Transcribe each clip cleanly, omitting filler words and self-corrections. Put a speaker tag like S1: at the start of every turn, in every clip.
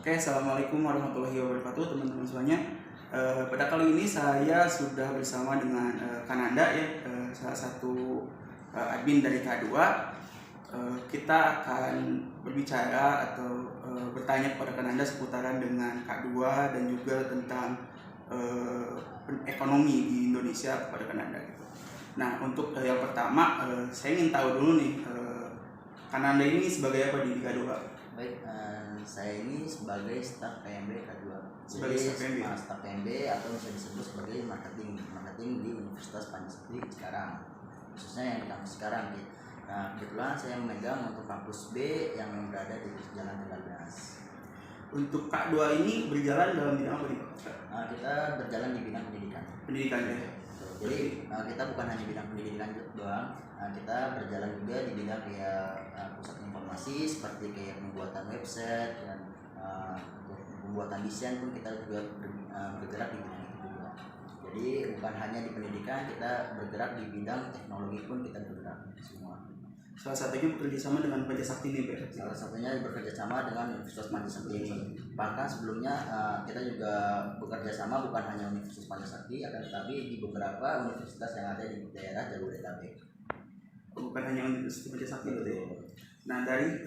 S1: Oke, assalamualaikum warahmatullahi wabarakatuh teman-teman semuanya. Pada kali ini saya sudah bersama dengan Kananda ya, salah satu admin dari K2. Kita akan berbicara atau bertanya kepada Kananda seputaran dengan K2 dan juga tentang ekonomi di Indonesia kepada Kananda gitu. Nah, untuk yang pertama saya ingin tahu dulu nih, Kananda ini sebagai apa di K2?
S2: Baik, saya ini sebagai staf PMB K2.
S1: Sebagai staf PMB?
S2: Staf PMB atau bisa disebut sebagai marketing di Universitas Pancasila sekarang, khususnya yang di kampus sekarang gitu. Nah, kebetulan saya memegang untuk kampus B yang berada di Jalan 13.
S1: Untuk K2 ini berjalan dalam bidang apa nih?
S2: Kita berjalan di bidang pendidikan.
S1: Pendidikan ya?
S2: Jadi kita bukan hanya bidang pendidikan doang, kita berjalan juga di bidang kayak pusat informasi seperti kayak pembuatan website dan untuk pembuatan desain pun kita juga bergerak di bidang itu juga. Jadi bukan hanya di pendidikan, kita bergerak di bidang teknologi pun kita bergerak semua.
S1: Salah satunya bekerja sama dengan Pancasakti nih, Pak.
S2: Salah satunya bekerja sama dengan Universitas Pancasakti ini. Bahkan sebelumnya kita juga bekerja sama bukan hanya Universitas Pancasakti, akan tetapi di beberapa universitas yang ada di daerah Jabodetabek.
S1: Bukan hanya Universitas Pancasakti gitu ya. Nah, dari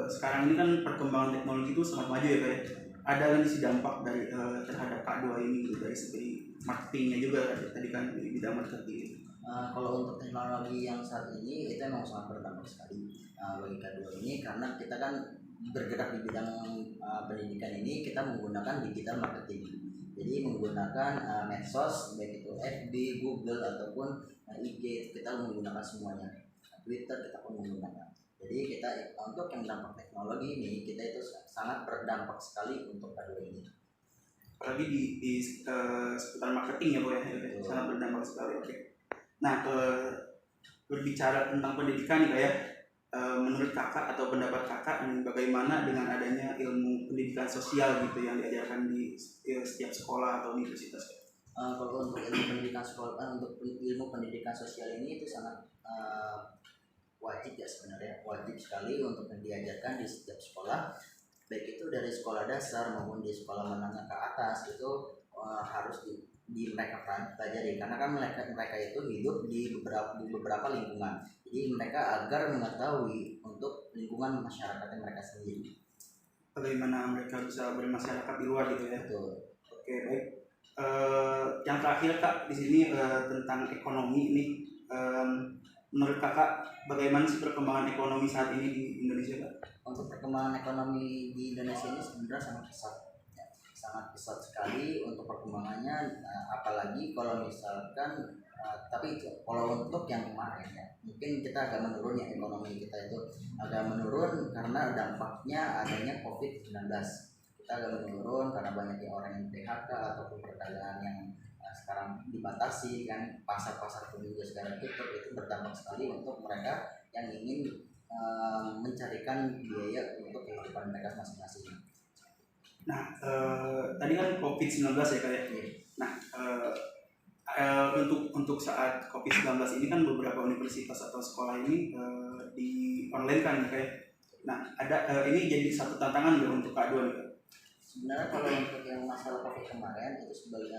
S1: sekarang ini kan perkembangan teknologi itu sangat maju ya, Pak. Ada nggak sih dampak dari terhadap K2 ini gitu, dari segi marketingnya juga tadi kan di bidang marketing.
S2: Kalau untuk teknologi yang saat ini itu memang sangat berdampak sekali bagi K2 ini, karena kita kan bergerak di bidang pendidikan ini, kita menggunakan digital marketing. Jadi menggunakan medsos, baik itu FB, Google ataupun IG, kita menggunakan semuanya. Twitter kita pun menggunakan. Jadi kita untuk yang dampak teknologi ini, kita itu sangat berdampak sekali untuk K2 ini.
S1: Apalagi di seputar marketing ya, Pak ya, sangat berdampak sekali. Oke. Nah, berbicara tentang pendidikan nih, Pak ya, menurut kakak atau pendapat kakak bagaimana dengan adanya ilmu pendidikan sosial gitu yang diajarkan di setiap sekolah atau universitas?
S2: Kalau untuk ilmu pendidikan sekolah, untuk ilmu pendidikan sosial ini itu sangat wajib ya, sebenarnya wajib sekali untuk diajarkan di setiap sekolah, baik itu dari sekolah dasar maupun di sekolah menengah ke atas. Itu harus di mereka pelajari, karena kan mereka itu hidup di beberapa lingkungan. Jadi mereka agar mengetahui untuk lingkungan masyarakat yang mereka sendiri.
S1: Bagaimana mereka bisa bermasyarakat di luar gitu ya?
S2: Betul.
S1: Oke, baik. Yang terakhir Kak di sini tentang ekonomi ini. Menurut kakak bagaimana sih perkembangan ekonomi saat ini di Indonesia, Kak?
S2: Untuk perkembangan ekonomi di Indonesia ini sebenarnya sangat pesat. Sangat pesat sekali untuk perkembangannya, apalagi kalau misalkan tapi kalau untuk yang kemarin ya, mungkin kita agak menurun ya, ekonomi kita itu agak menurun karena dampaknya adanya COVID-19. Kita agak menurun karena banyaknya orang yang PHK ataupun perdagangan yang sekarang dibatasi kan, pasar-pasar pun juga sekarang tutup. Itu berdampak sekali untuk mereka yang ingin mencarikan biaya untuk kehidupan mereka masing-masing.
S1: Nah, tadi kan COVID-19 ya kayak. Nah, untuk saat COVID-19 ini kan beberapa universitas atau sekolah ini di online kan kayak. Nah, ada ini jadi satu tantangan nggak untuk K2 nih, Kak?
S2: Sebenarnya kalau untuk yang masalah COVID kemarin itu sebagai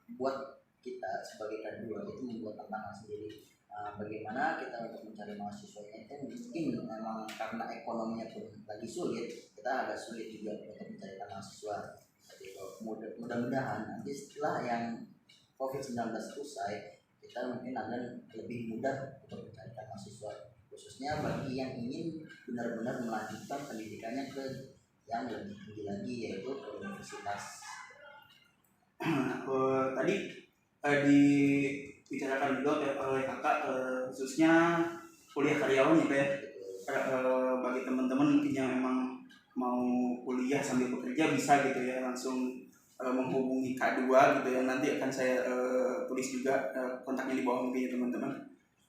S2: buat kita sebagai K2 itu membuat tantangan sendiri. Bagaimana kita untuk mencari mahasiswanya itu mungkin memang karena ekonominya pun lagi sulit, kita agak sulit juga untuk mencari mahasiswa. Seperti itu. Mudah-mudahan nanti setelah yang COVID-19 usai, kita mungkin akan lebih mudah untuk mencari mahasiswa, khususnya bagi yang ingin benar-benar melanjutkan pendidikannya ke yang lebih tinggi lagi, yaitu ke universitas.
S1: Tadi dibicarakan juga oleh kakak khususnya kuliah karyawan ya, Pak ya. Bagi teman-teman mungkin yang memang mau kuliah sambil bekerja bisa gitu ya, langsung menghubungi K2 gitu ya. Nanti akan saya tulis juga kontaknya di bawah mungkin ya teman-teman.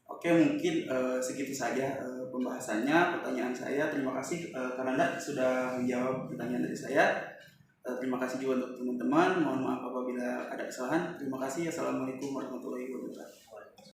S1: Oke, mungkin segitu saja pembahasannya, pertanyaan saya. Terima kasih Kananda sudah menjawab pertanyaan dari saya. Terima kasih juga untuk teman-teman. Mohon maaf apabila ada kesalahan. Terima kasih. Assalamualaikum warahmatullahi wabarakatuh.